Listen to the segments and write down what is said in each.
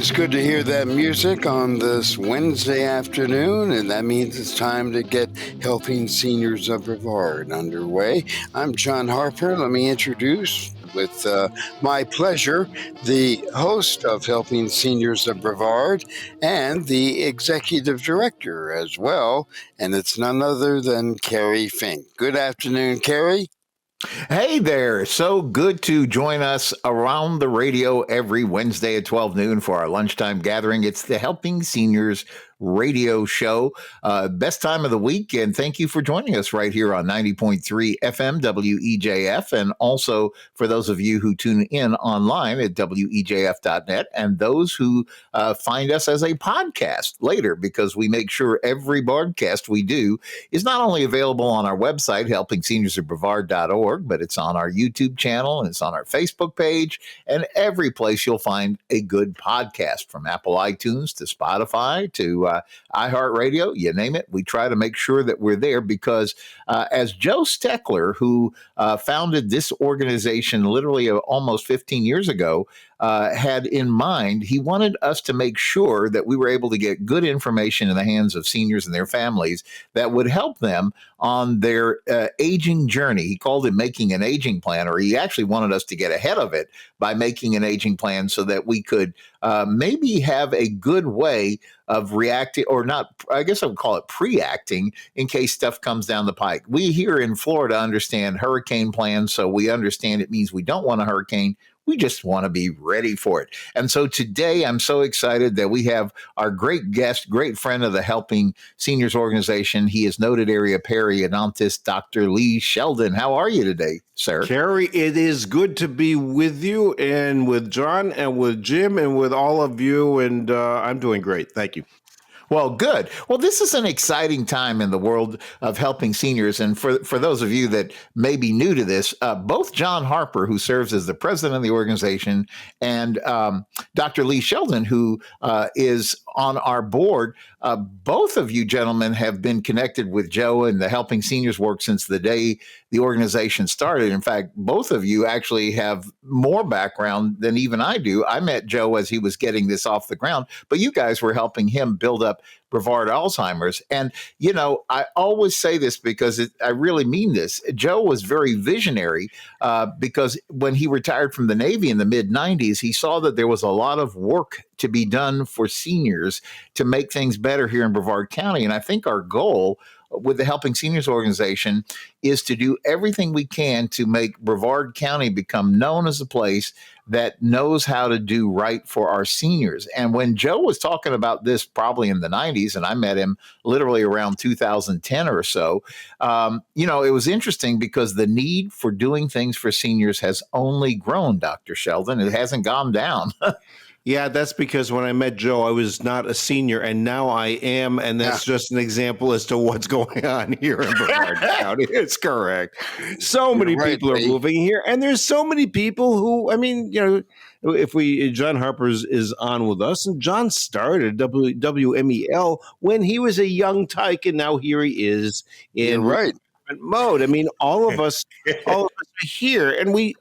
Always good to hear that music on this Wednesday afternoon, and that means it's time to get Helping Seniors of Brevard underway. I'm John Harper. Let me introduce, with my pleasure, the host of Helping Seniors of Brevard and the executive director as well, and it's none other than Kerry Fink. Good afternoon, Kerry. Hey there. So good to join us around the radio every Wednesday at 12 noon for our lunchtime gathering. It's the Helping Seniors radio show. Best time of the week. And thank you for joining us right here on 90.3 FM WEJF. And also for those of you who tune in online at WEJF.net and those who find us as a podcast later, because we make sure every broadcast we do is not only available on our website, helpingseniors.brevard.org, but it's on our YouTube channel and it's on our Facebook page and every place you'll find a good podcast, from Apple iTunes to Spotify to iHeartRadio, you name it. We try to make sure that we're there because as Joe Steckler, who founded this organization literally almost 15 years ago, had in mind, he wanted us to make sure that we were able to get good information in the hands of seniors and their families that would help them on their aging journey. He called it making an aging plan, or he actually wanted us to get ahead of it by making an aging plan so that we could maybe have a good way of reacting, or not, I guess I would call it pre-acting, in case stuff comes down the pike. We here in Florida understand hurricane plans, so we understand it means we don't want a hurricane. We just want to be ready for it. And so today I'm so excited that we have our great guest, great friend of the Helping Seniors organization. He is noted area periodontist, Dr. Lee Sheldon. How are you today, sir? Kerry, it is good to be with you and with John and with Jim and with all of you. And I'm doing great. Thank you. Well, good. Well, this is an exciting time in the world of helping seniors. And for those of you that may be new to this, both John Harper, who serves as the president of the organization, and Dr. Lee Sheldon, who is on our board, both of you gentlemen have been connected with Joe and the Helping Seniors work since the day the organization started. In fact, both of you actually have more background than even I do. I met Joe as he was getting this off the ground, but you guys were helping him build up Brevard Alzheimer's. And, you know, I always say this because I really mean this. Joe was very visionary because when he retired from the Navy in the mid-90s, he saw that there was a lot of work to be done for seniors to make things better here in Brevard County. And I think our goal with the Helping Seniors organization is to do everything we can to make Brevard County become known as a place that knows how to do right for our seniors. And when Joe was talking about this probably in the 90s, and I met him literally around 2010 or so, you know, it was interesting because the need for doing things for seniors has only grown, Dr. Sheldon. It hasn't gone down. Yeah, that's because when I met Joe, I was not a senior, and now I am, and that's just an example as to what's going on here in Brevard County. It's correct. So many people are moving here, and there's so many people who, I mean, you know, if John Harper is on with us, and John started WMEL when he was a young tyke, and now here he is in mode. I mean, all of us are here, and we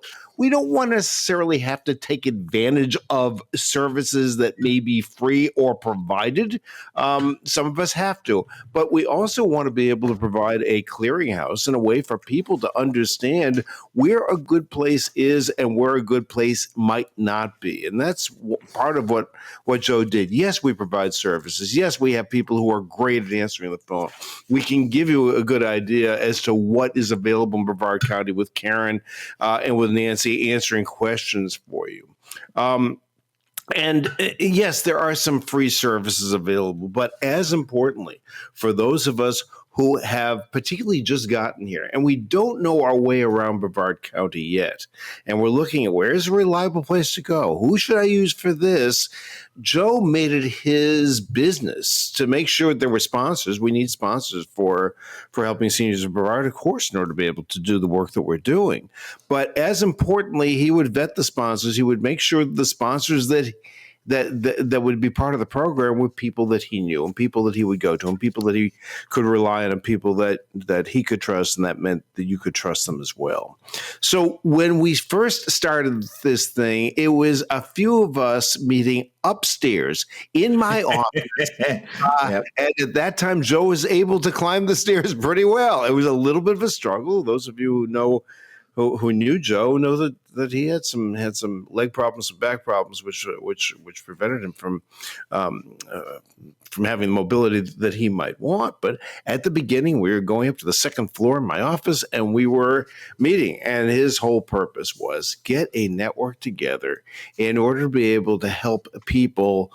don't want to necessarily have to take advantage of services that may be free or provided. Some of us have to, but we also want to be able to provide a clearinghouse and a way for people to understand where a good place is and where a good place might not be. And that's part of what Joe did. Yes, we provide services. Yes, we have people who are great at answering the phone. We can give you a good idea as to what is available in Brevard County with Karen and with Nancy answering questions for you. And yes, there are some free services available, but as importantly, for those of us who have particularly just gotten here and we don't know our way around Brevard County yet, and we're looking at where's a reliable place to go, who should I use for this? Joe made it his business to make sure there were sponsors. We need sponsors for Helping Seniors of Brevard, of course, in order to be able to do the work that we're doing. But as importantly, he would vet the sponsors. He would make sure that the sponsors that that would be part of the program were people that he knew and people that he would go to and people that he could rely on and people that he could trust, and that meant that you could trust them as well. So when we first started this thing, it was a few of us meeting upstairs in my office. Yep. And at that time, Joe was able to climb the stairs pretty well. It was a little bit of a struggle. Those of you who knew Joe know that he had some leg problems, some back problems, which prevented him from having the mobility that he might want. But at the beginning, we were going up to the second floor in my office, and we were meeting. And his whole purpose was get a network together in order to be able to help people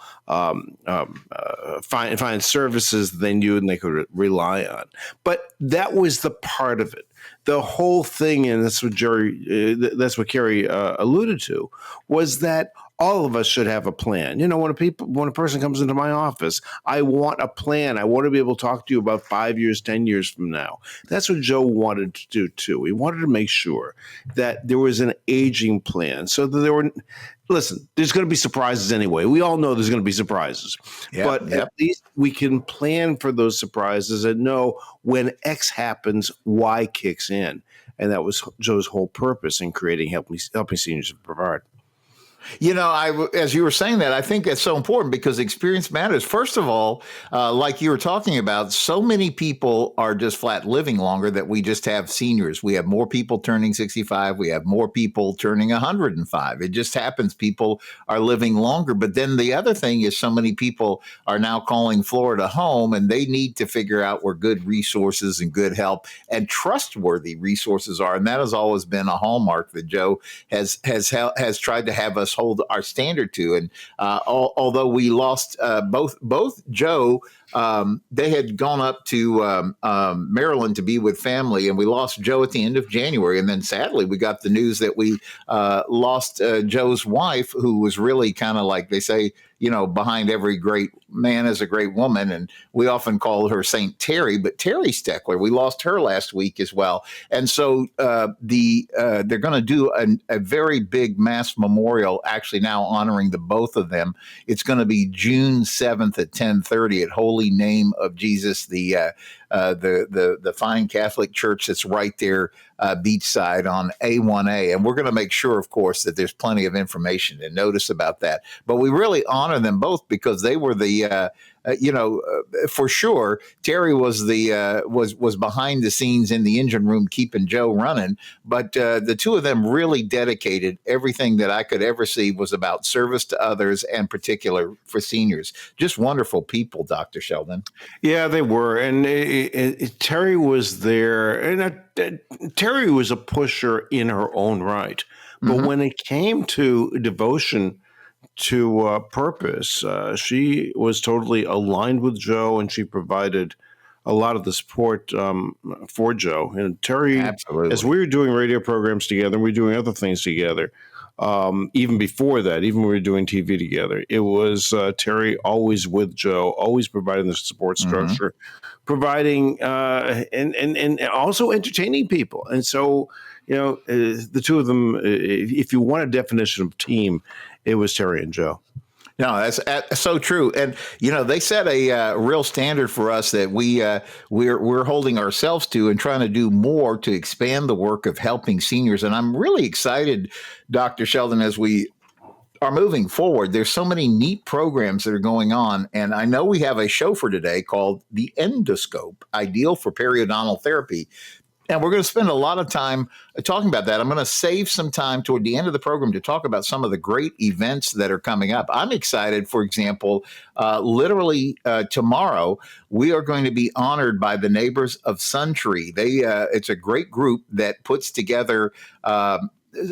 find services they knew and they could rely on. But that was the part of it. The whole thing, and that's what Kerry alluded to, was that all of us should have a plan. You know, when a person comes into my office, I want a plan. I want to be able to talk to you about 5 years, 10 years from now. That's what Joe wanted to do too. He wanted to make sure that there was an aging plan, so that listen, there's going to be surprises anyway. We all know there's going to be surprises. But at least we can plan for those surprises and know when X happens, Y kicks in. And that was Joe's whole purpose in creating Helping Seniors of Brevard. You know, as you were saying that, I think that's so important because experience matters. First of all, like you were talking about, so many people are just flat living longer that we just have seniors. We have more people turning 65. We have more people turning 105. It just happens. People are living longer. But then the other thing is so many people are now calling Florida home, and they need to figure out where good resources and good help and trustworthy resources are. And that has always been a hallmark that Joe has tried to have us hold our standard to. And although we lost both Joe, they had gone up to Maryland to be with family, and we lost Joe at the end of January. And then sadly, we got the news that we lost Joe's wife, who was really kind of like they say, you know, behind every great man is a great woman. And we often call her Saint Terry, but Terry Steckler, we lost her last week as well. And so they're going to do a very big mass memorial, actually now honoring the both of them. It's going to be June 7th at 10:30 at Holy Name of Jesus, the fine Catholic church that's right there beachside on A1A. And we're going to make sure, of course, that there's plenty of information and notice about that. But we really honor them both because they were the for sure, Terry was was behind the scenes in the engine room keeping Joe running. But the two of them really dedicated everything that I could ever see was about service to others, and particular for seniors. Just wonderful people, Dr. Sheldon. Yeah, they were. And Terry was there. And Terry was a pusher in her own right. But when it came to devotion to purpose, she was totally aligned with Joe, and she provided a lot of the support for Joe. And Terry, absolutely, as we were doing radio programs together, and we were doing other things together, even before that, even when we were doing TV together, it was Terry always with Joe, always providing the support structure, providing and also entertaining people. And so, you know, the two of them, if you want a definition of team, it was Terry and Joe. No, that's so true. And, you know, they set a real standard for us that we're holding ourselves to and trying to do more to expand the work of helping seniors. And I'm really excited, Dr. Sheldon, as we are moving forward. There's so many neat programs that are going on. And I know we have a show for today called the Endoscope, Ideal for Periodontal Therapy. And we're going to spend a lot of time talking about that. I'm going to save some time toward the end of the program to talk about some of the great events that are coming up. I'm excited, for example, literally tomorrow, we are going to be honored by the Neighbors of Suntree. It's a great group that puts together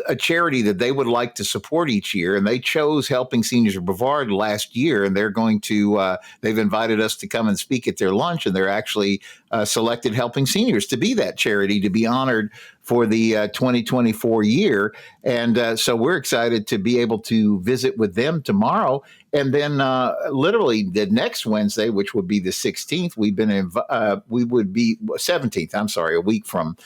a charity that they would like to support each year. And they chose Helping Seniors of Brevard last year. And they're going to, they've invited us to come and speak at their lunch. And they're actually selected Helping Seniors to be that charity, to be honored for the 2024 year. And so we're excited to be able to visit with them tomorrow. And then literally the next Wednesday, which would be the 16th, we would be 17th. I'm sorry, a week from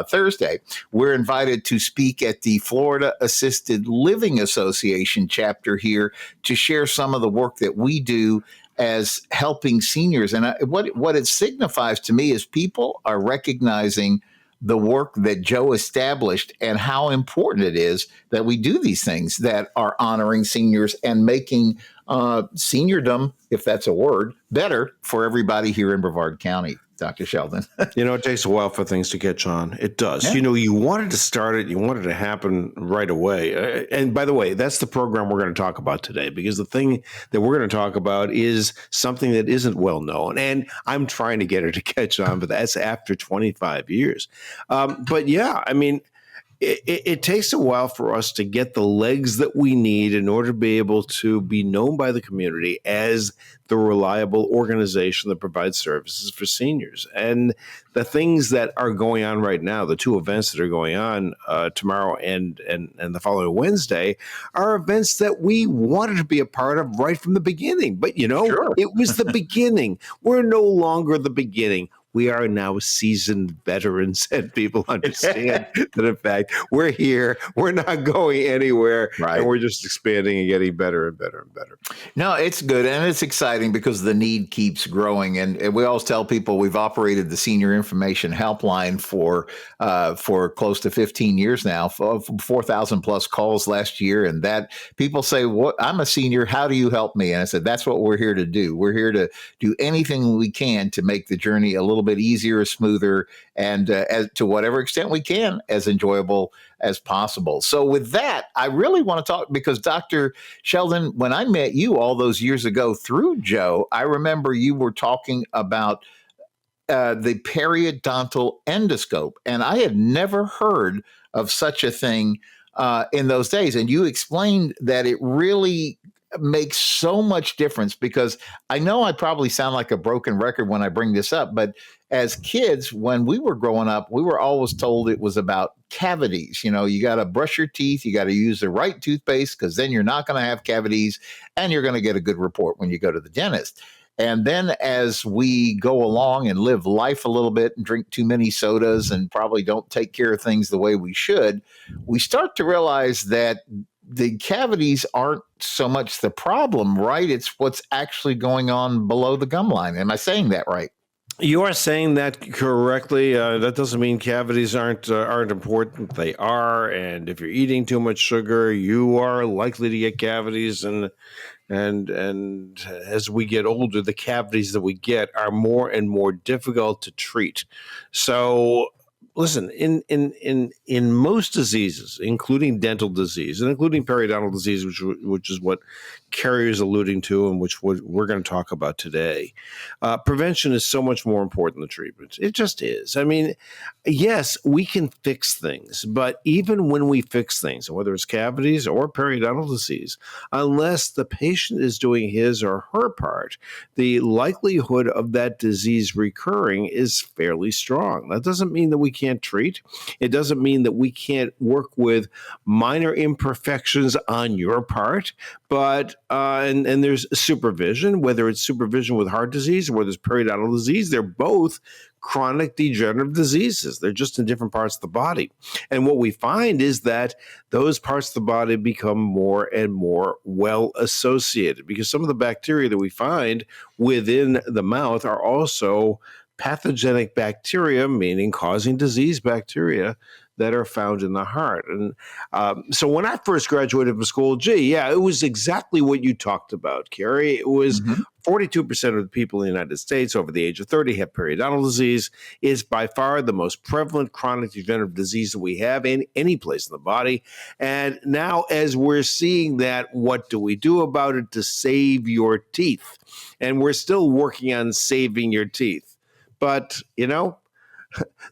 Thursday. We're invited to speak at the Florida Assisted Living Association chapter here to share some of the work that we do as helping seniors. And what it signifies to me is people are recognizing the work that Joe established and how important it is that we do these things that are honoring seniors and making seniordom, if that's a word, better for everybody here in Brevard County. Dr. Sheldon. It takes a while for things to catch on. It does. Yeah. You wanted to start it. You wanted it to happen right away. And by the way, that's the program we're going to talk about today, because the thing that we're going to talk about is something that isn't well known. And I'm trying to get her to catch on, but that's after 25 years. But yeah, I mean, it takes a while for us to get the legs that we need in order to be able to be known by the community as the reliable organization that provides services for seniors. And the things that are going on right now, the two events that are going on tomorrow and the following Wednesday, are events that we wanted to be a part of right from the beginning. But, Sure. It was the beginning. We're no longer the beginning. We are now seasoned veterans, and people understand that, in fact, we're here. We're not going anywhere. Right. And we're just expanding and getting better and better and better. No, it's good. And it's exciting because the need keeps growing. And we always tell people we've operated the Senior Information Helpline for close to 15 years now, 4,000 plus calls last year. And that people say, "What? I'm a senior. How do you help me?" And I said, that's what we're here to do. We're here to do anything we can to make the journey a little bit easier, smoother, and as to whatever extent we can, as enjoyable as possible. So with that, I really want to talk, because Dr. Sheldon, when I met you all those years ago through Joe, I remember you were talking about the periodontal endoscope, and I had never heard of such a thing in those days. And you explained that it really makes so much difference, because I know I probably sound like a broken record when I bring this up, but as kids, when we were growing up, we were always told it was about cavities. You got to brush your teeth. You got to use the right toothpaste, because then you're not going to have cavities and you're going to get a good report when you go to the dentist. And then as we go along and live life a little bit and drink too many sodas and probably don't take care of things the way we should, we start to realize that the cavities aren't so much the problem, right? It's what's actually going on below the gum line. Am I saying that right? You are saying that correctly. That doesn't mean cavities aren't important. They are, and if you're eating too much sugar, you are likely to get cavities. And as we get older, the cavities that we get are more and more difficult to treat. So, listen, in most diseases, including dental disease and including periodontal disease, which is what Kerry is alluding to and which we're going to talk about today, prevention is so much more important than treatment. It just is. I mean, yes, we can fix things, but even when we fix things, whether it's cavities or periodontal disease, unless the patient is doing his or her part, the likelihood of that disease recurring is fairly strong. That doesn't mean that we can't treat. It doesn't mean that we can't work with minor imperfections on your part, but and there's supervision, whether it's supervision with heart disease or whether it's periodontal disease. They're both chronic degenerative diseases. They're just in different parts of the body. And what we find is that those parts of the body become more and more well associated, because some of the bacteria that we find within the mouth are also pathogenic bacteria, meaning causing disease bacteria, that are found in the heart. And so when I first graduated from school, it was exactly what you talked about, Kerry. It was 42% of the people in the United States over the age of 30 have periodontal disease. It's by far the most prevalent chronic degenerative disease that we have in any place in the body. And now, as we're seeing that, what do we do about it to save your teeth? And we're still working on saving your teeth. But,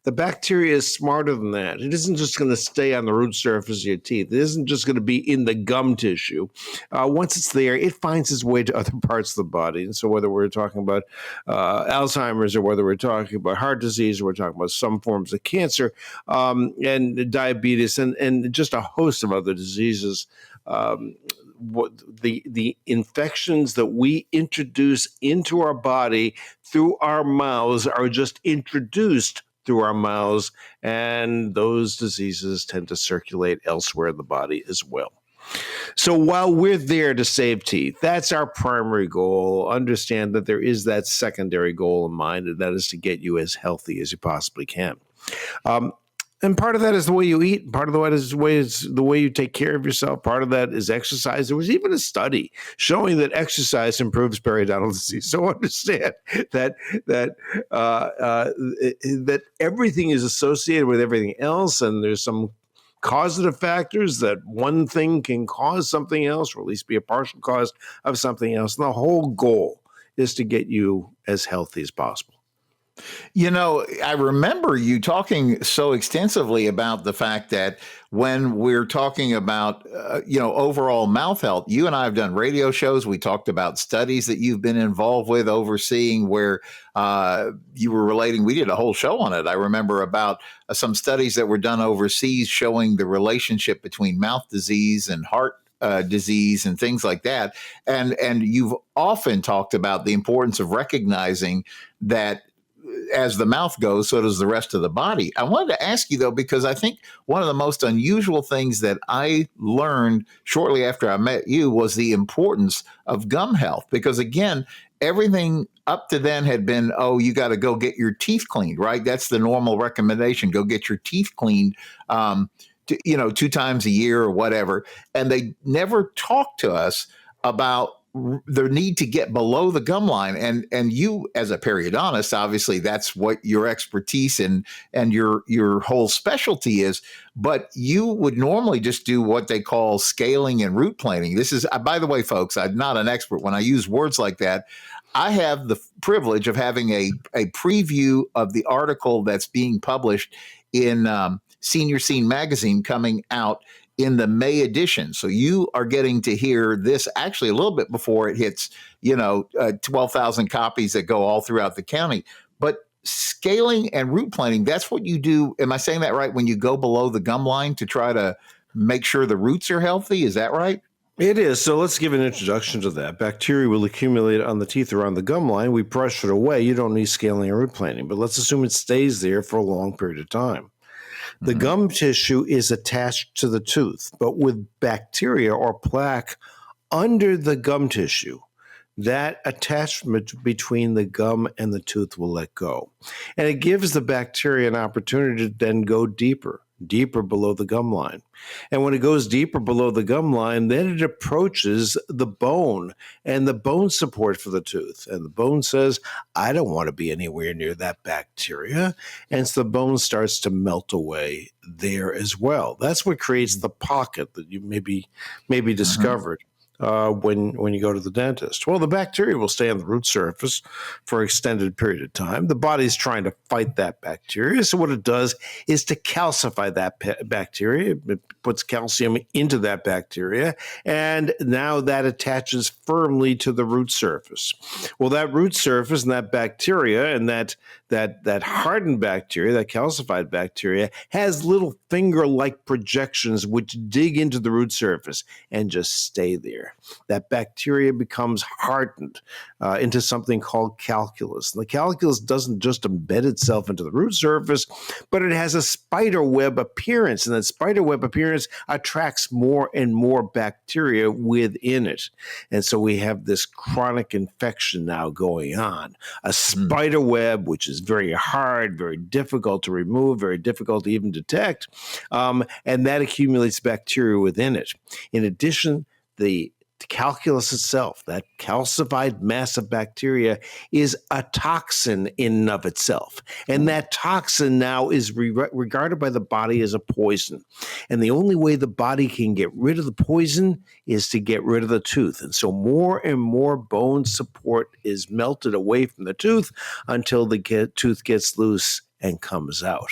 the bacteria is smarter than that. It isn't just going to stay on the root surface of your teeth. It isn't just going to be in the gum tissue. Once it's there, it finds its way to other parts of the body. And so whether we're talking about Alzheimer's, or whether we're talking about heart disease, or we're talking about some forms of cancer, and diabetes, and just a host of other diseases, the infections that we introduce into our body through our mouths are just introduced through our mouths, and those diseases tend to circulate elsewhere in the body as well. So while we're there to save teeth, that's our primary goal. Understand that there is that secondary goal in mind, and that is to get you as healthy as you possibly can. And part of that is the way you eat. Part of that is the way you take care of yourself. Part of that is exercise. There was even a study showing that exercise improves periodontal disease. So understand that everything is associated with everything else, and there's some causative factors that one thing can cause something else, or at least be a partial cause of something else. And the whole goal is to get you as healthy as possible. You know, I remember you talking so extensively about the fact that when we're talking about, overall mouth health, you and I have done radio shows. We talked about studies that you've been involved with overseeing where you were relating. We did a whole show on it. I remember about some studies that were done overseas showing the relationship between mouth disease and heart disease and things like that. And you've often talked about the importance of recognizing that as the mouth goes, so does the rest of the body. I wanted to ask you, though, because I think one of the most unusual things that I learned shortly after I met you was the importance of gum health. Because, again, everything up to then had been, you got to go get your teeth cleaned, right? That's the normal recommendation. Go get your teeth cleaned, 2 times a year or whatever. And they never talked to us about the need to get below the gum line. And you, as a periodontist, obviously that's what your expertise and your whole specialty is. But you would normally just do what they call scaling and root planing. This is, by the way, folks, I'm not an expert. When I use words like that, I have the privilege of having a preview of the article that's being published in Senior Scene magazine coming out in the May edition. So you are getting to hear this actually a little bit before it hits, 12,000 copies that go all throughout the county. But scaling and root planing, that's what you do. Am I saying that right? When you go below the gum line to try to make sure the roots are healthy? Is that right? It is. So let's give an introduction to that. Bacteria will accumulate on the teeth around the gum line. We brush it away. You don't need scaling or root planing, but let's assume it stays there for a long period of time. The gum tissue is attached to the tooth, but with bacteria or plaque under the gum tissue, that attachment between the gum and the tooth will let go. And it gives the bacteria an opportunity to then go deeper below the gum line. And when it goes deeper below the gum line, then it approaches the bone and the bone support for the tooth. And the bone says, I don't want to be anywhere near that bacteria. And so the bone starts to melt away there as well. That's what creates the pocket that you maybe discovered when you go to the dentist. Well, the bacteria will stay on the root surface for an extended period of time. The body's trying to fight that bacteria. So what it does is to calcify that bacteria. It puts calcium into that bacteria, and now that attaches firmly to the root surface. Well, that root surface and that bacteria and that hardened bacteria, that calcified bacteria, has little finger-like projections which dig into the root surface and just stay there. That bacteria becomes hardened into something called calculus. And the calculus doesn't just embed itself into the root surface, but it has a spider web appearance, and that spider web appearance attracts more and more bacteria within it. And so we have this chronic infection now going on, a spider web, which is very hard, very difficult to remove, very difficult to even detect, and that accumulates bacteria within it. In addition, the calculus itself, that calcified mass of bacteria, is a toxin in and of itself. And that toxin now is regarded by the body as a poison. And the only way the body can get rid of the poison is to get rid of the tooth. And so more and more bone support is melted away from the tooth until the tooth gets loose and comes out.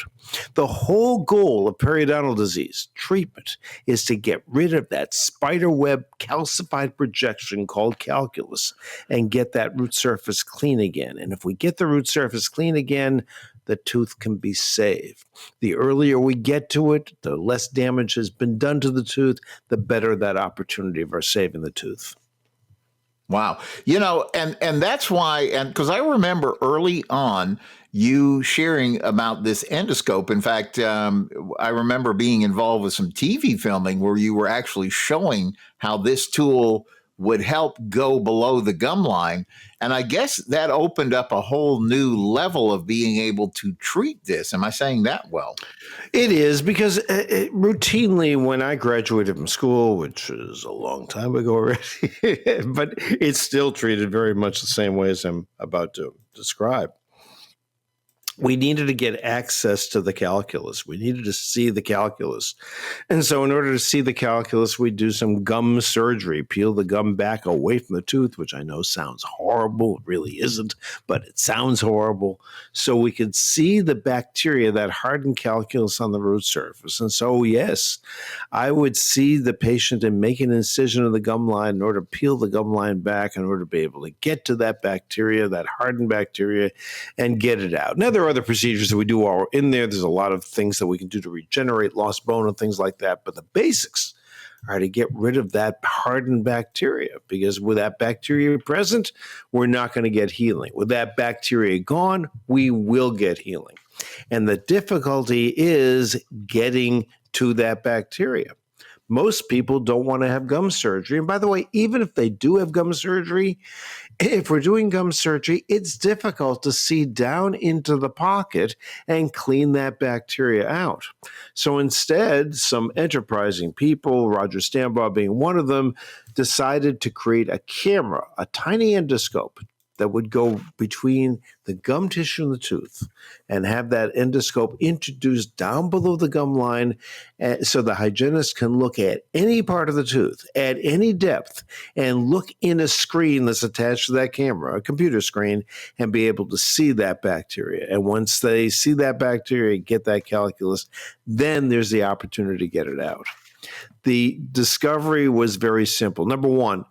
The whole goal of periodontal disease treatment is to get rid of that spiderweb calcified projection called calculus and get that root surface clean again. And if we get the root surface clean again, the tooth can be saved. The earlier we get to it, the less damage has been done to the tooth, the better that opportunity of our saving the tooth. Wow. And that's why, and because I remember early on you sharing about this endoscope. In fact, I remember being involved with some TV filming where you were actually showing how this tool would help go below the gum line. And I guess that opened up a whole new level of being able to treat this. Am I saying that well? It is, because routinely when I graduated from school, which is a long time ago already, but it's still treated very much the same way as I'm about to describe. We needed to get access to the calculus. We needed to see the calculus. And so in order to see the calculus, we do some gum surgery, peel the gum back away from the tooth, which I know sounds horrible. It really isn't, but it sounds horrible. So we could see the bacteria, that hardened calculus on the root surface. And so, yes, I would see the patient and make an incision of the gum line in order to peel the gum line back in order to be able to get to that bacteria, that hardened bacteria, and get it out. Now, there are other procedures that we do while we're in there. There's a lot of things that we can do to regenerate lost bone and things like that. But the basics are to get rid of that hardened bacteria, because with that bacteria present, we're not going to get healing. With that bacteria gone, we will get healing. And the difficulty is getting to that bacteria. Most people don't want to have gum surgery. And by the way, even if they do have gum surgery, if we're doing gum surgery, it's difficult to see down into the pocket and clean that bacteria out. So instead, some enterprising people, Roger Stambaugh being one of them, decided to create a camera, a tiny endoscope that would go between the gum tissue and the tooth, and have that endoscope introduced down below the gum line, so the hygienist can look at any part of the tooth at any depth and look in a screen that's attached to that camera, a computer screen, and be able to see that bacteria. And once they see that bacteria, get that calculus, then there's the opportunity to get it out. The discovery was very simple. Number one,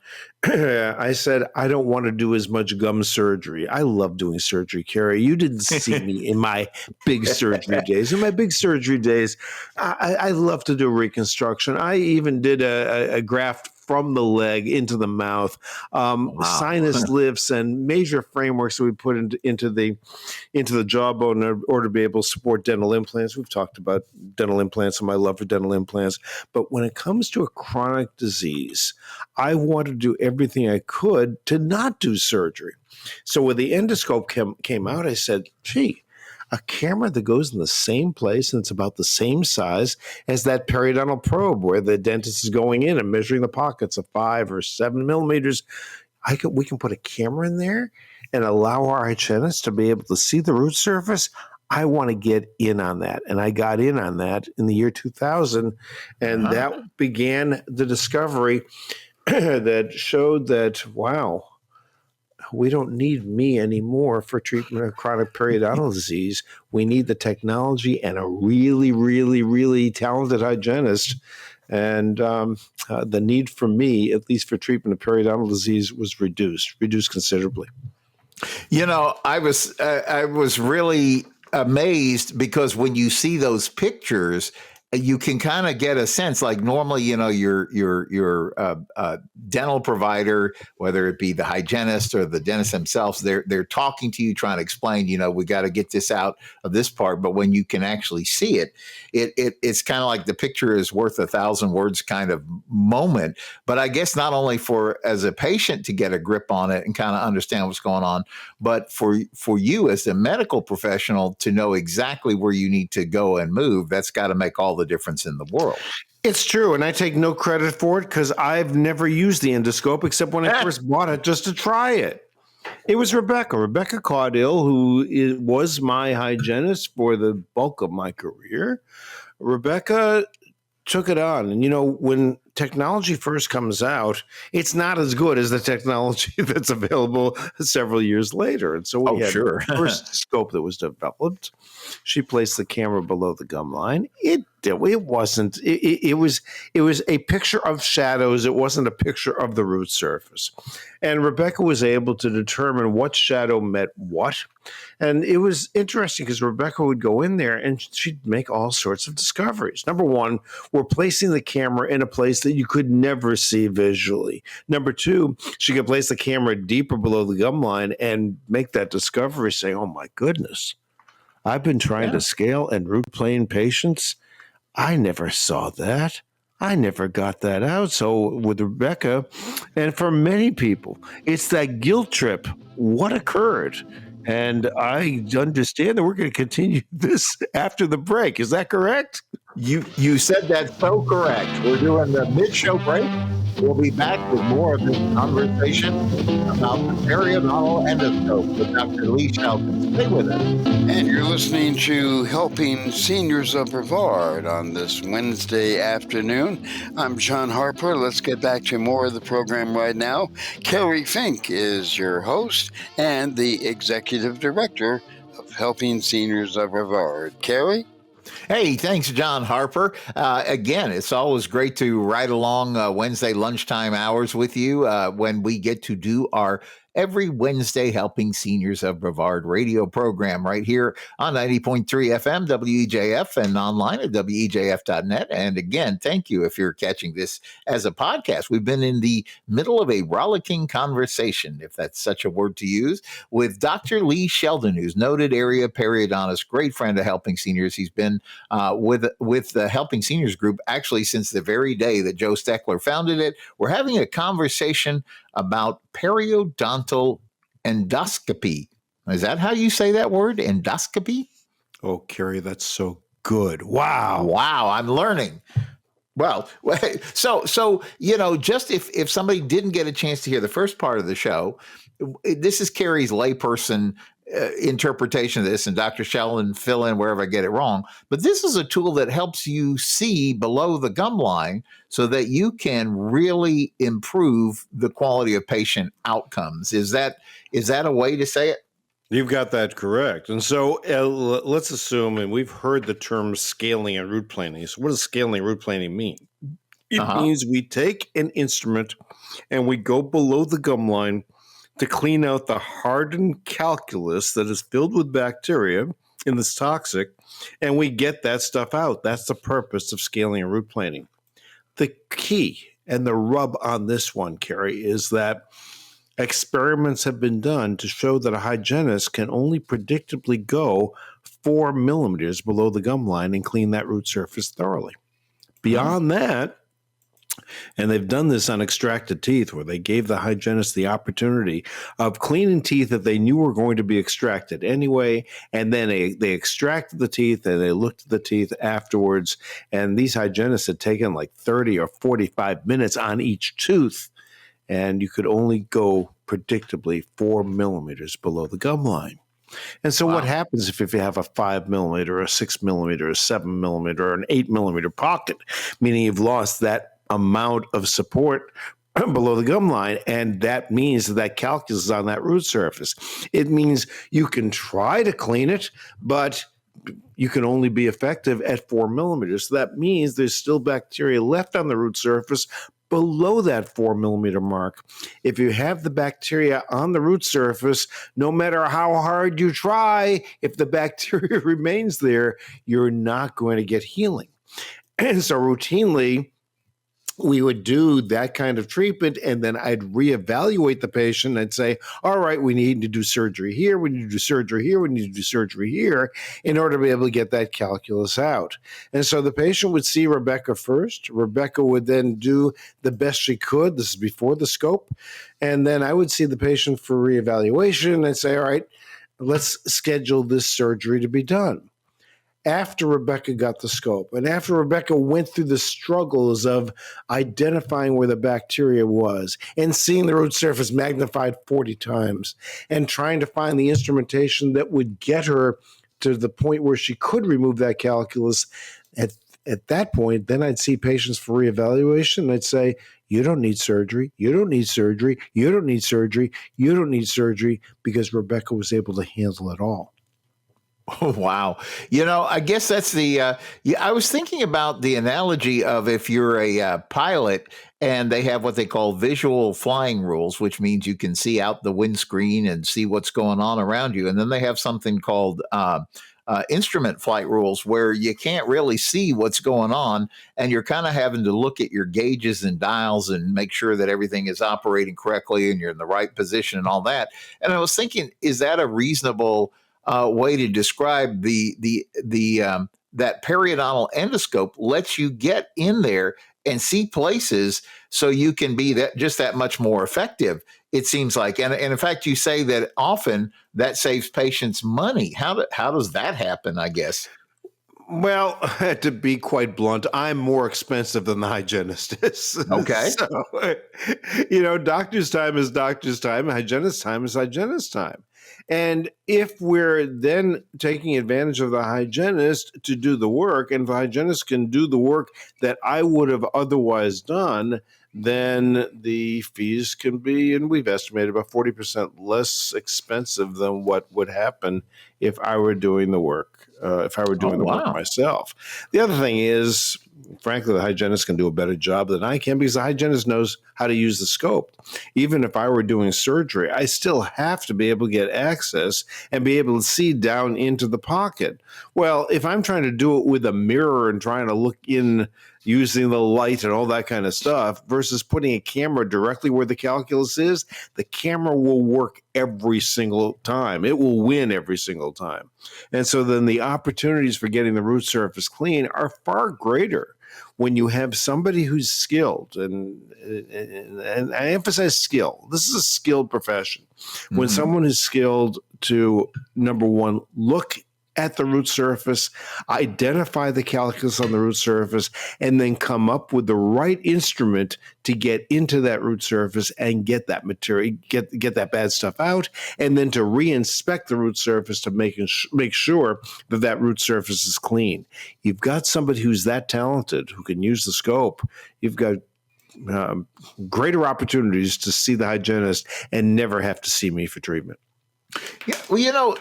I said, I don't want to do as much gum surgery. I love doing surgery, Kerry. You didn't see me in my big surgery days. In my big surgery days, I love to do reconstruction. I even did a graft from the leg into the mouth, sinus lifts and major frameworks that we put into the jawbone in order to be able to support dental implants. We've talked about dental implants and my love for dental implants. But when it comes to a chronic disease, I wanted to do everything I could to not do surgery. So when the endoscope came out, I said, gee, a camera that goes in the same place and it's about the same size as that periodontal probe where the dentist is going in and measuring the pockets of 5 or 7 millimeters. We can put a camera in there and allow our hygienist to be able to see the root surface. I want to get in on that. And I got in on that in the year 2000. And that began the discovery that showed that, wow, we don't need me anymore for treatment of chronic periodontal disease. We need the technology and a really, really, really talented hygienist. And the need for me, at least for treatment of periodontal disease, was reduced considerably. You know, I was really amazed, because when you see those pictures, you can kind of get a sense, like normally, you know, your dental provider, whether it be the hygienist or the dentist themselves, they're talking to you, trying to explain, you know, we got to get this out of this part. But when you can actually see it, it's kind of like the picture is worth 1,000 words kind of moment. But I guess not only for as a patient to get a grip on it and kind of understand what's going on, but for you as a medical professional to know exactly where you need to go and move, that's got to make all the difference in the world. It's true, and I take no credit for it because I've never used the endoscope except when I first bought it just to try it. It was Rebecca Caudill, who was my hygienist for the bulk of my career. Rebecca took it on, and you know, when technology first comes out, it's not as good as the technology that's available several years later. And so we had sure. the first scope that was developed. She placed the camera below the gum line. It wasn't. It was a picture of shadows. It wasn't a picture of the root surface. And Rebecca was able to determine what shadow met what. And it was interesting because Rebecca would go in there and she'd make all sorts of discoveries. Number one, we're placing the camera in a place that you could never see visually. Number two, she could place the camera deeper below the gum line and make that discovery, saying, oh my goodness, I've been trying to scale and root plane patients. I never saw that. I never got that out. So with Rebecca, and for many people, it's that guilt trip. What occurred? And I understand that we're going to continue this after the break. Is that correct? You said that so correct. We're doing the mid-show break. We'll be back with more of this conversation about the periodontal endoscope with Dr. Lee Sheldon. Stay with us. And you're listening to Helping Seniors of Brevard on this Wednesday afternoon. I'm John Harper. Let's get back to more of the program right now. Kerry Fink is your host and the Executive Director of Helping Seniors of Brevard. Kerry? Hey, thanks, John Harper. Again, it's always great to ride along Wednesday lunchtime hours with you when we get to do our every Wednesday Helping Seniors of Brevard radio program right here on 90.3 FM, WEJF, and online at WEJF.net. And again, thank you if you're catching this as a podcast. We've been in the middle of a rollicking conversation, if that's such a word to use, with Dr. Lee Sheldon, who's noted area periodontist, great friend of Helping Seniors. He's been with the Helping Seniors group actually since the very day that Joe Steckler founded it. We're having a conversation about periodontal endoscopy. Is that how you say that word, endoscopy? Oh, Kerry, that's so good. Wow. Wow, I'm learning. Well, so just if somebody didn't get a chance to hear the first part of the show, this is Kerry's layperson interpretation of this, and Dr. Sheldon, fill in wherever I get it wrong. But this is a tool that helps you see below the gum line so that you can really improve the quality of patient outcomes. Is that a way to say it? You've got that correct. And so let's assume, and we've heard the term scaling and root planing. So what does scaling and root planing mean? It means we take an instrument and we go below the gum line to clean out the hardened calculus that is filled with bacteria and is toxic, and we get that stuff out. That's the purpose of scaling and root planing. The key and the rub on this one, Kerry, is that experiments have been done to show that a hygienist can only predictably go 4 millimeters below the gum line and clean that root surface thoroughly. Beyond that, and they've done this on extracted teeth where they gave the hygienist the opportunity of cleaning teeth that they knew were going to be extracted anyway. And then they extracted the teeth and they looked at the teeth afterwards. And these hygienists had taken like 30 or 45 minutes on each tooth. And you could only go predictably 4 millimeters below the gum line. And so what happens if you have a 5 millimeter, a 6 millimeter, a 7 millimeter, or an 8 millimeter pocket, meaning you've lost that amount of support below the gum line, and that means that calculus is on that root surface. It means you can try to clean it, but you can only be effective at 4 millimeters. So that means there's still bacteria left on the root surface below that 4 millimeter mark. If you have the bacteria on the root surface, no matter how hard you try, if the bacteria remains there, you're not going to get healing. And so routinely, we would do that kind of treatment, and then I'd reevaluate the patient. I'd say, all right, we need to do surgery here, we need to do surgery here, we need to do surgery here in order to be able to get that calculus out. And so the patient would see Rebecca first. Rebecca would then do the best she could. This is before the scope. And then I would see the patient for reevaluation and say, all right, let's schedule this surgery to be done. After Rebecca got the scope and after Rebecca went through the struggles of identifying where the bacteria was and seeing the root surface magnified 40 times and trying to find the instrumentation that would get her to the point where she could remove that calculus, At that point, then I'd see patients for reevaluation. I'd say, you don't need surgery. You don't need surgery. You don't need surgery. You don't need surgery, because Rebecca was able to handle it all. Oh, wow. I guess that's I was thinking about the analogy of if you're a pilot and they have what they call visual flying rules, which means you can see out the windscreen and see what's going on around you. And then they have something called instrument flight rules, where you can't really see what's going on, and you're kind of having to look at your gauges and dials and make sure that everything is operating correctly and you're in the right position and all that. And I was thinking, is that a reasonable way to describe that periodontal endoscope lets you get in there and see places so you can be that much more effective, it seems like. And in fact, you say that often that saves patients money. How does that happen, I guess? Well, to be quite blunt, I'm more expensive than the hygienist is. Okay. So, doctor's time is doctor's time, hygienist time is hygienist time. And if we're then taking advantage of the hygienist to do the work, and the hygienist can do the work that I would have otherwise done, then the fees can be, and we've estimated, about 40% less expensive than what would happen if I were doing the work, work myself. The other thing is, frankly, the hygienist can do a better job than I can, because the hygienist knows how to use the scope. Even if I were doing surgery, I still have to be able to get access and be able to see down into the pocket. Well, if I'm trying to do it with a mirror and trying to look in using the light and all that kind of stuff versus putting a camera directly where the calculus is, the camera will work every single time. It will win every single time. And so then the opportunities for getting the root surface clean are far greater when you have somebody who's skilled, and I emphasize skill. This is a skilled profession. Mm-hmm. When someone is skilled to, number one, look at the root surface, identify the calculus on the root surface, and then come up with the right instrument to get into that root surface and get that material, get that bad stuff out, and then to re-inspect the root surface to make sure that root surface is clean. You've got somebody who's that talented, who can use the scope. You've got greater opportunities to see the hygienist and never have to see me for treatment. Yeah, well,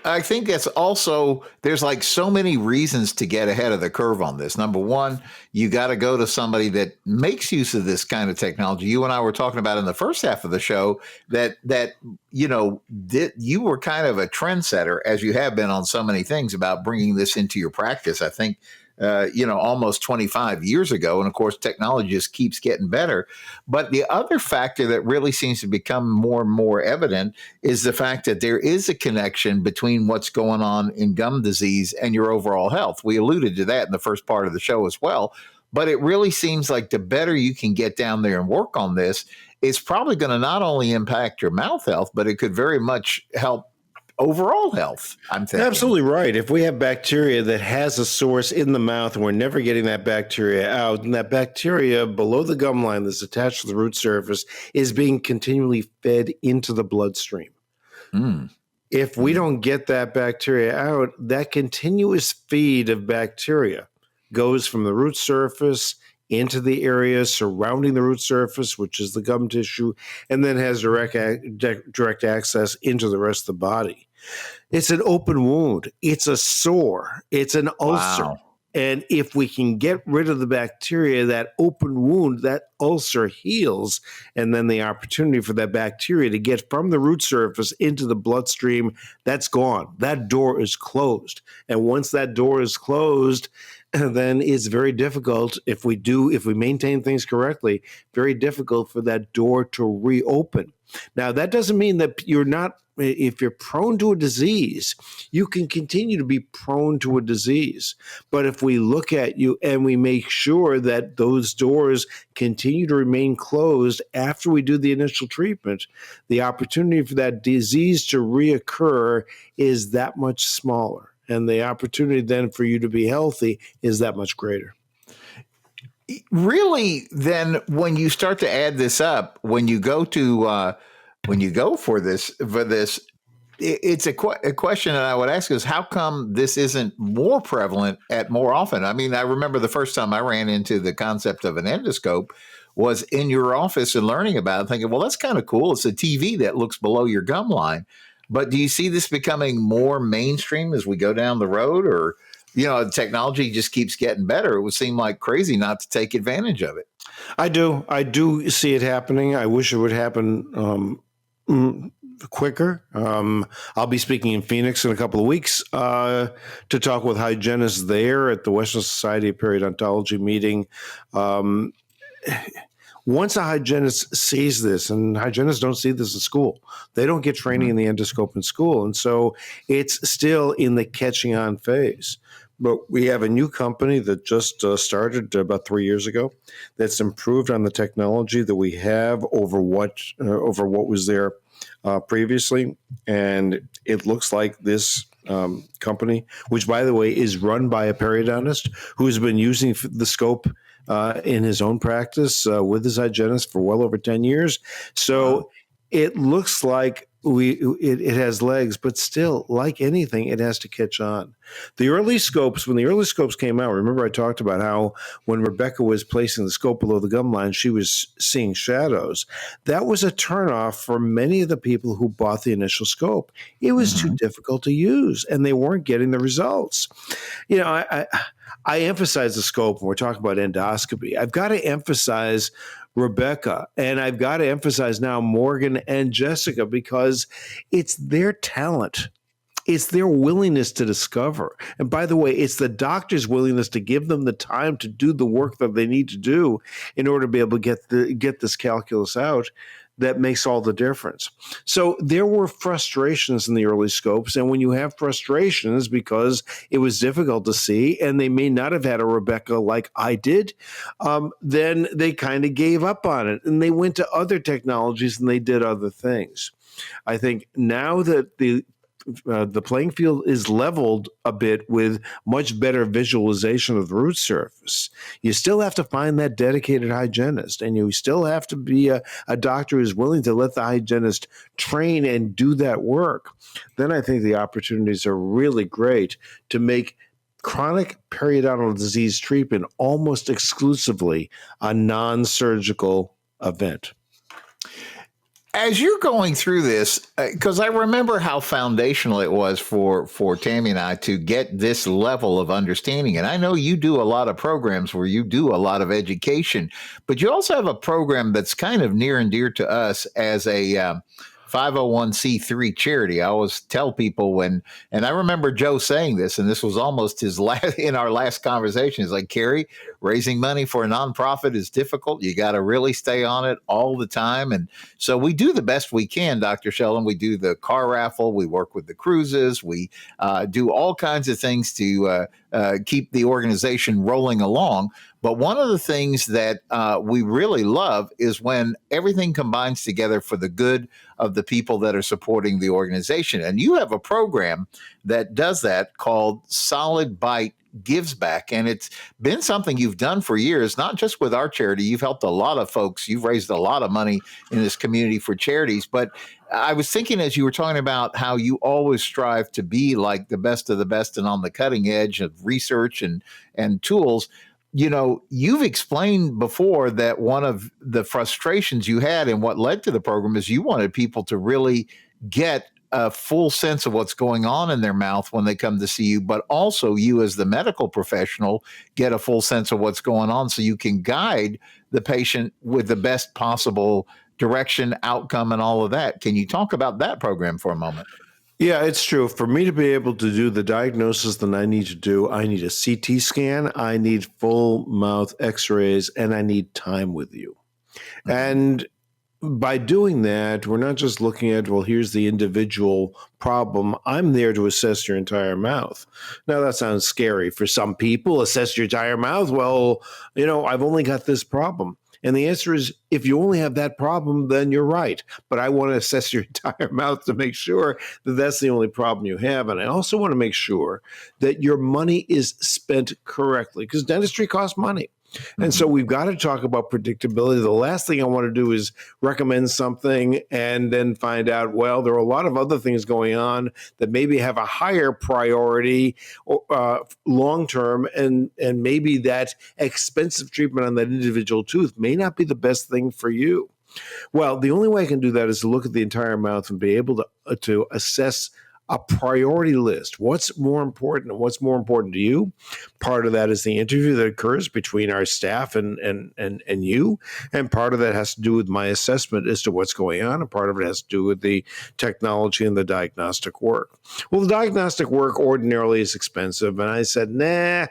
I think that's also, there's like so many reasons to get ahead of the curve on this. Number one, you got to go to somebody that makes use of this kind of technology. You and I were talking about in the first half of the show that you were kind of a trendsetter, as you have been on so many things, about bringing this into your practice. I think almost 25 years ago. And of course, technology just keeps getting better. But the other factor that really seems to become more and more evident is the fact that there is a connection between what's going on in gum disease and your overall health. We alluded to that in the first part of the show as well. But it really seems like the better you can get down there and work on this, it's probably going to not only impact your mouth health, but it could very much help overall health, I'm thinking. Absolutely right. If we have bacteria that has a source in the mouth and we're never getting that bacteria out, and that bacteria below the gum line that's attached to the root surface is being continually fed into the bloodstream. If we don't get that bacteria out, that continuous feed of bacteria goes from the root surface into the area surrounding the root surface, which is the gum tissue, and then has direct access into the rest of the body. It's an open wound. It's a sore. It's an ulcer. Wow. And if we can get rid of the bacteria, that open wound, that ulcer heals, and then the opportunity for that bacteria to get from the root surface into the bloodstream, that's gone. That door is closed. And once that door is closed, then it's very difficult, if we maintain things correctly, very difficult for that door to reopen. Now, that doesn't mean that if you're prone to a disease, you can continue to be prone to a disease. But if we look at you and we make sure that those doors continue to remain closed after we do the initial treatment, the opportunity for that disease to reoccur is that much smaller. And the opportunity then for you to be healthy is that much greater. Really, then, when you start to add this up, when you go for this, it's a question that I would ask is how come this isn't more prevalent at more often? I mean, I remember the first time I ran into the concept of an endoscope was in your office and learning about it, thinking, well, that's kind of cool. It's a TV that looks below your gum line. But do you see this becoming more mainstream as we go down the road, or, the technology just keeps getting better? It would seem like crazy not to take advantage of it. I do see it happening. I wish it would happen quicker. I'll be speaking in Phoenix in a couple of weeks to talk with hygienists there at the Western Society of Periodontology meeting. Once a hygienist sees this, and hygienists don't see this in school, they don't get training in the endoscope in school. And so it's still in the catching on phase. But we have a new company that just started about 3 years ago that's improved on the technology that we have over what was there previously. And it looks like this company, which, by the way, is run by a periodontist who has been using the scope in his own practice with his hygienist for well over 10 years. So it looks like it has legs, but still, like anything, it has to catch on. When the early scopes came out, remember I talked about how when Rebecca was placing the scope below the gum line, she was seeing shadows. That was a turnoff for many of the people who bought the initial scope. It was too difficult to use, and they weren't getting the results. I emphasize the scope when we're talking about endoscopy. I've got to emphasize Rebecca, and I've got to emphasize now Morgan and Jessica, because it's their talent. It's their willingness to discover. And by the way, it's the doctor's willingness to give them the time to do the work that they need to do in order to be able to get this calculus out that makes all the difference. So there were frustrations in the early scopes. And when you have frustrations because it was difficult to see, and they may not have had a Rebecca like I did, then they kind of gave up on it. And they went to other technologies and they did other things. I think now that the playing field is leveled a bit with much better visualization of the root surface, you still have to find that dedicated hygienist, and you still have to be a doctor who's willing to let the hygienist train and do that work. Then I think the opportunities are really great to make chronic periodontal disease treatment almost exclusively a non-surgical event. As you're going through this, because I remember how foundational it was for Tammy and I to get this level of understanding. And I know you do a lot of programs where you do a lot of education, but you also have a program that's kind of near and dear to us as a 501c3 charity. I always tell people and I remember Joe saying this, and this was almost his last in our last conversation. He's like, Kerry, raising money for a nonprofit is difficult. You got to really stay on it all the time. And so we do the best we can, Dr. Sheldon. We do the car raffle. We work with the cruises. We do all kinds of things to keep the organization rolling along. But one of the things that we really love is when everything combines together for the good of the people that are supporting the organization. And you have a program that does that called Solid Bite Gives Back. And it's been something you've done for years, not just with our charity. You've helped a lot of folks. You've raised a lot of money in this community for charities. But I was thinking as you were talking about how you always strive to be like the best of the best and on the cutting edge of research and tools. You've explained before that one of the frustrations you had and what led to the program is you wanted people to really get a full sense of what's going on in their mouth when they come to see you, but also you as the medical professional get a full sense of what's going on so you can guide the patient with the best possible direction, outcome, and all of that. Can you talk about that program for a moment? Yeah, it's true. For me to be able to do the diagnosis that I need to do, I need a CT scan, I need full mouth x-rays, and I need time with you. Mm-hmm. And by doing that, we're not just looking at, well, here's the individual problem. I'm there to assess your entire mouth. Now, that sounds scary for some people. Assess your entire mouth? Well, I've only got this problem. And the answer is, if you only have that problem, then you're right. But I want to assess your entire mouth to make sure that that's the only problem you have. And I also want to make sure that your money is spent correctly, because dentistry costs money. And so we've got to talk about predictability. The last thing I want to do is recommend something and then find out, well, there are a lot of other things going on that maybe have a higher priority long term, and maybe that expensive treatment on that individual tooth may not be the best thing for you. Well, the only way I can do that is to look at the entire mouth and be able to assess a priority list. What's more important? What's more important to you? Part of that is the interview that occurs between our staff and you, and part of that has to do with my assessment as to what's going on, and part of it has to do with the technology and the diagnostic work. Well, the diagnostic work ordinarily is expensive, and I said, nah.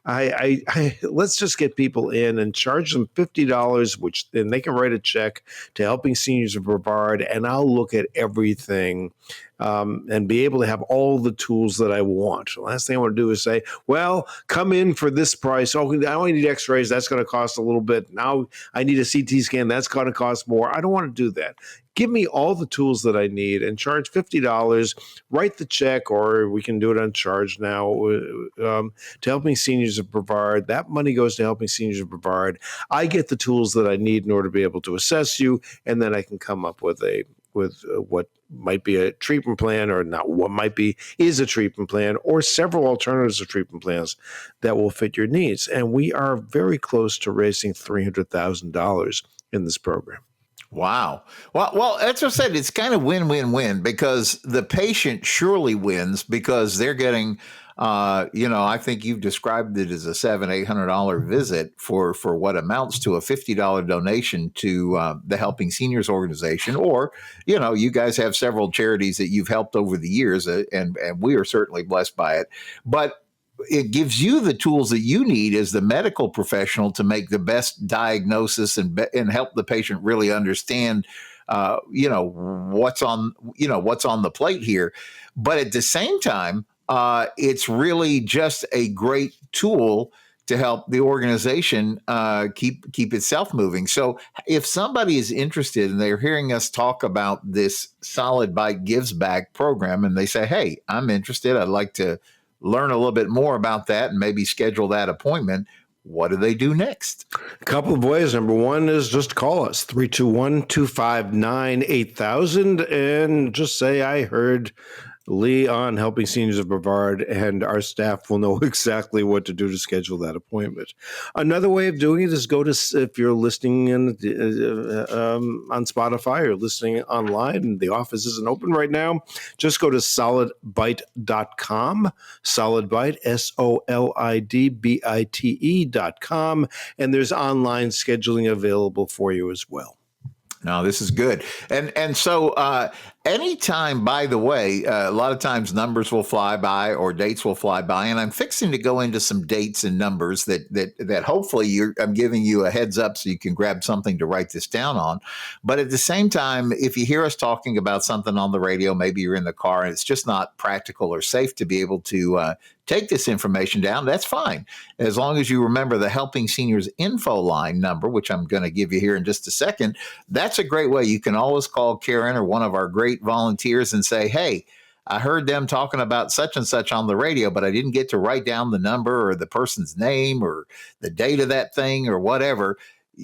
I let's just get people in and charge them $50, which then they can write a check to Helping Seniors of Brevard, and I'll look at everything and be able to have all the tools that I want. The last thing I want to do is say, well, come in for this price. Oh, I only need x-rays. That's going to cost a little bit. Now I need a CT scan. That's going to cost more. I don't want to do that. Give me all the tools that I need and charge $50, write the check, or we can do it on charge now to Helping Seniors of Brevard. That money goes to Helping Seniors of Brevard. I get the tools that I need in order to be able to assess you, and then I can come up with what might be a treatment plan, or not what might be is a treatment plan, or several alternatives of treatment plans that will fit your needs. And we are very close to raising $300,000 in this program. Wow. Well, that's what I said. It's kind of win-win-win, because the patient surely wins because they're getting, I think you've described it as a $700-800 visit for what amounts to a $50 donation to the Helping Seniors organization. Or, you guys have several charities that you've helped over the years, and we are certainly blessed by it. But it gives you the tools that you need as the medical professional to make the best diagnosis and help the patient really understand, what's on the plate here. But at the same time, it's really just a great tool to help the organization keep itself moving. So if somebody is interested and they're hearing us talk about this Solid Bite Gives Back program, and they say, hey, I'm interested, I'd like to learn a little bit more about that and maybe schedule that appointment, what do they do next? A couple of ways. Number one is just call us, 321-259-8000, and just say, I heard Lee on Helping Seniors of Brevard, and our staff will know exactly what to do to schedule that appointment. Another way of doing it is if you're listening on Spotify or listening online and the office isn't open right now, just go to solidbite.com, solidbite, SOLIDBITE.com, and there's online scheduling available for you as well. No, this is good. And so anytime, by the way, a lot of times numbers will fly by or dates will fly by, and I'm fixing to go into some dates and numbers that hopefully I'm giving you a heads up so you can grab something to write this down on. But at the same time, if you hear us talking about something on the radio, maybe you're in the car and it's just not practical or safe to be able to take this information down, that's fine. As long as you remember the Helping Seniors info line number, which I'm going to give you here in just a second, that's a great way. You can always call Karen or one of our great volunteers and say, hey, I heard them talking about such and such on the radio, but I didn't get to write down the number or the person's name or the date of that thing or whatever.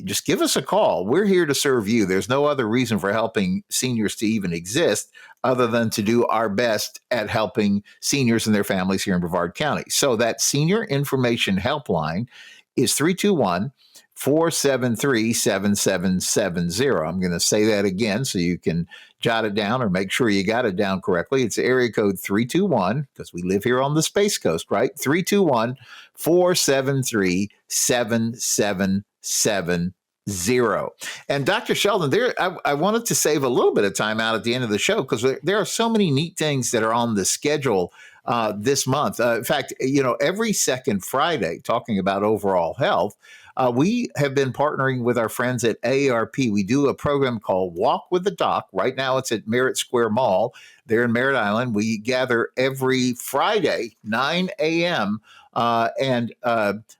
Just give us a call. We're here to serve you. There's no other reason for Helping Seniors to even exist other than to do our best at helping seniors and their families here in Brevard County. So that Senior Information Helpline is 321-473-7770. I'm going to say that again so you can jot it down or make sure you got it down correctly. It's area code 321, because we live here on the Space Coast, right? 321-473-7770. And Dr. Sheldon, I wanted to save a little bit of time out at the end of the show because there are so many neat things that are on the schedule this month. In fact, every second Friday, talking about overall health, we have been partnering with our friends at AARP. We do a program called Walk with the Doc. Right now it's at Merritt Square Mall there in Merritt Island. We gather every Friday, 9 a.m., And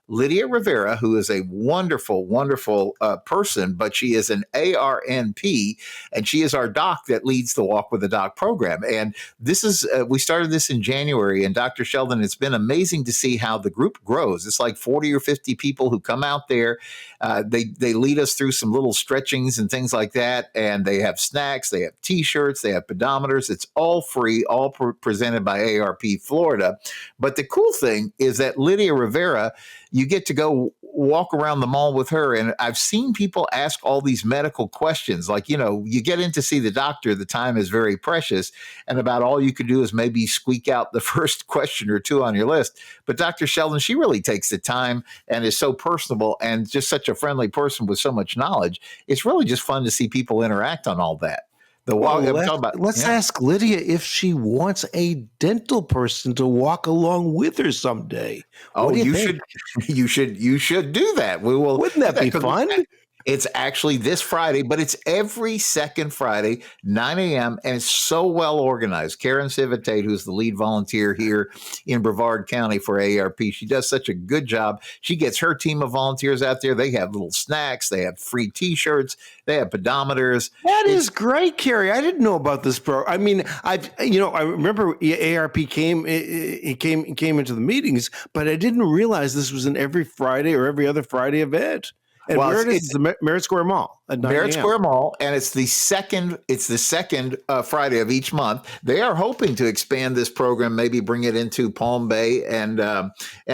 Lydia Rivera, who is a wonderful, wonderful person, but she is an ARNP, and she is our doc that leads the Walk with the Doc program. And this is, we started this in January, and Dr. Sheldon, it's been amazing to see how the group grows. It's like 40 or 50 people who come out there. They lead us through some little stretchings and things like that, and they have snacks, they have T-shirts, they have pedometers. It's all free, all presented by ARP Florida. But the cool thing is that Lydia Rivera, you get to go walk around the mall with her. And I've seen people ask all these medical questions. Like, you get in to see the doctor, the time is very precious. And about all you can do is maybe squeak out the first question or two on your list. But Dr. Sheldon, she really takes the time and is so personable and just such a friendly person with so much knowledge. It's really just fun to see people interact on all that. Let's ask Lydia if she wants a dental person to walk along with her someday. You should do that. We will. Wouldn't that be fun? It's actually this Friday, but it's every second Friday, 9 a.m., and it's so well organized. Karen Civitate, who's the lead volunteer here in Brevard County for ARP, she does such a good job. She gets her team of volunteers out there. They have little snacks. They have free T-shirts. They have pedometers. That is great, Kerry. I didn't know about this program. I mean, I remember ARP came into the meetings, but I didn't realize this was an every Friday or every other Friday event. And where it's the Merritt Square Mall. Merritt Square Mall, and it's the second Friday of each month. They are hoping to expand this program, maybe bring it into Palm Bay and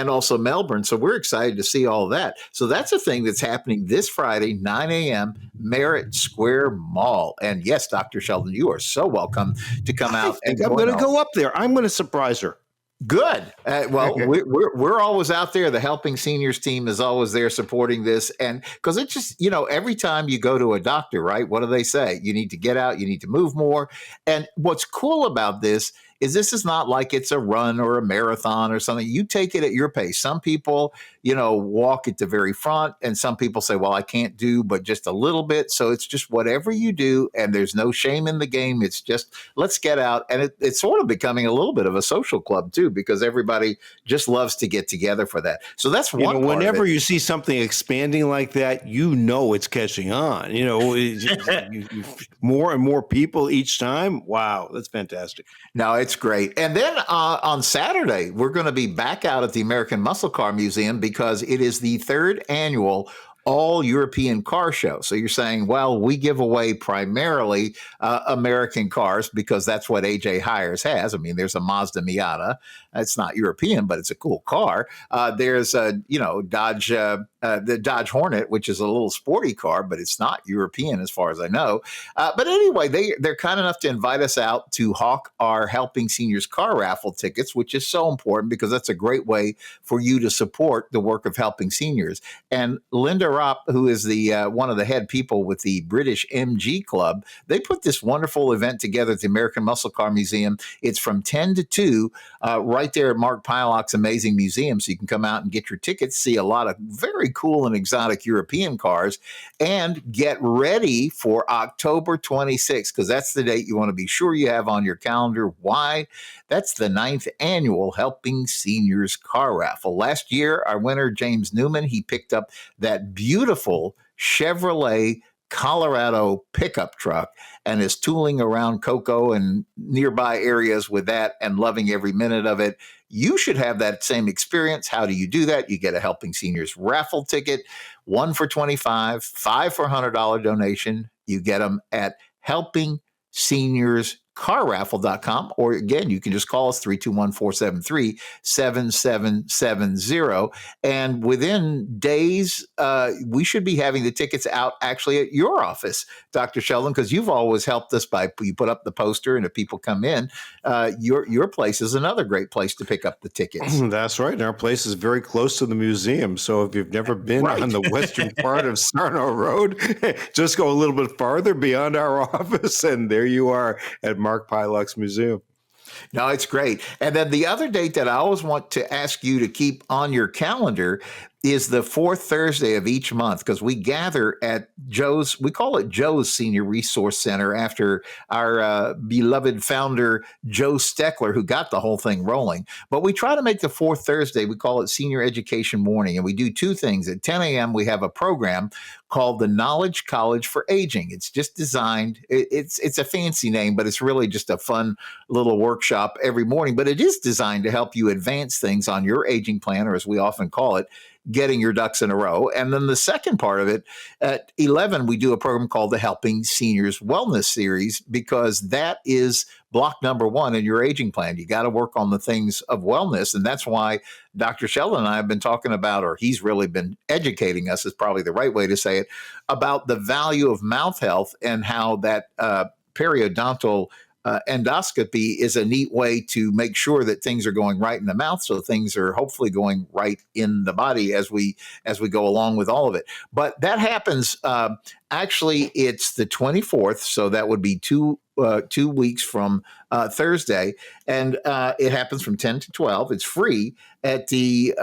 also Melbourne. So we're excited to see all that. So that's a thing that's happening this Friday, 9 a.m., Merritt Square Mall. And yes, Dr. Sheldon, you are so welcome to come out. I'm going to go up there. I'm going to surprise her. Good. Well, we're always out there. The Helping Seniors team is always there supporting this. And because it's just, every time you go to a doctor, right? What do they say? You need to get out. You need to move more. And what's cool about this is not like it's a run or a marathon or something. You take it at your pace. Some people, walk at the very front, and some people say, well, I can't do but just a little bit. So it's just whatever you do, and there's no shame in the game. It's just, let's get out. And it's sort of becoming a little bit of a social club too, because everybody just loves to get together for that. So that's one part whenever you see something expanding like that, it's catching on. More and more people each time. Wow, that's fantastic. No, it's great. And then on Saturday, we're going to be back out at the American Muscle Car Museum because it is the third annual all European car show. So you're saying, well, we give away primarily American cars because that's what AJ Hires has. I mean, there's a Mazda Miata. It's not European, but it's a cool car. There's a, Dodge, the Dodge Hornet, which is a little sporty car, but it's not European as far as I know. But anyway, they're kind enough to invite us out to hawk our Helping Seniors car raffle tickets, which is so important because that's a great way for you to support the work of Helping Seniors. And Linda Ropp, who is the one of the head people with the British MG Club, they put this wonderful event together at the American Muscle Car Museum. It's from 10 to 2, right there at Mark Pylock's amazing museum. So you can come out and get your tickets, see a lot of very cool and exotic European cars, and get ready for October 26th, because that's the date you want to be sure you have on your calendar. Why? That's the 9th annual Helping Seniors car raffle. Last year, our winner, James Newman, he picked up that beautiful Chevrolet Colorado pickup truck and is tooling around Cocoa and nearby areas with that and loving every minute of it. You should have that same experience. How do you do that? You get a Helping Seniors raffle ticket, 1 for $25, 5 for $100 donation. You get them at helpingseniors.carraffle.com, or again, you can just call us 321-473-7770. And within days, we should be having the tickets out actually at your office, Dr. Sheldon, because you've always helped us by you put up the poster, and if people come in, your place is another great place to pick up the tickets. That's right. And our place is very close to the museum. So if you've never been on the western part of Sarno Road, just go a little bit farther beyond our office, and there you are at Mark Pylock's museum. No, it's great. And then the other date that I always want to ask you to keep on your calendar is the fourth Thursday of each month, because we gather at Joe's, we call it Joe's Senior Resource Center after our beloved founder, Joe Steckler, who got the whole thing rolling. But we try to make the fourth Thursday, we call it Senior Education Morning. And we do two things. At 10 a.m., we have a program called the Knowledge College for Aging. It's just designed, it's a fancy name, but it's really just a fun little workshop every morning. But it is designed to help you advance things on your aging plan, or as we often call it, getting your ducks in a row. And then the second part of it, at 11, we do a program called the Helping Seniors Wellness Series, because that is block number one in your aging plan. You got to work on the things of wellness. And that's why Dr. Sheldon and I have been talking about, or he's really been educating us, is probably the right way to say it, about the value of mouth health and how that periodontal endoscopy is a neat way to make sure that things are going right in the mouth, so things are hopefully going right in the body as we go along with all of it. But that happens, actually, it's the 24th, so that would be 2 weeks from Thursday, and it happens from 10 to 12. It's free at the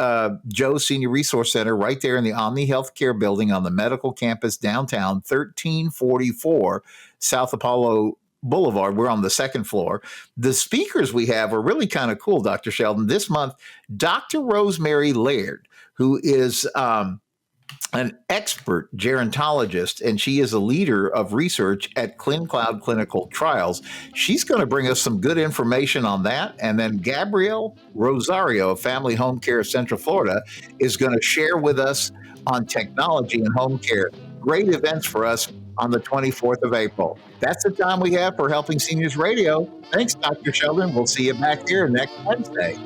Joe Senior Resource Center right there in the Omni Healthcare Building on the medical campus downtown, 1344 South Apollo Boulevard. We're on the second floor. The speakers we have are really kind of cool, Dr. Sheldon. This month, Dr. Rosemary Laird, who is an expert gerontologist, and she is a leader of research at ClinCloud Clinical Trials. She's going to bring us some good information on that. And then Gabrielle Rosario of Family Home Care of Central Florida is going to share with us on technology and home care. Great events for us on the 24th of April. That's the time we have for Helping Seniors Radio. Thanks, Dr. Sheldon. We'll see you back here next Wednesday.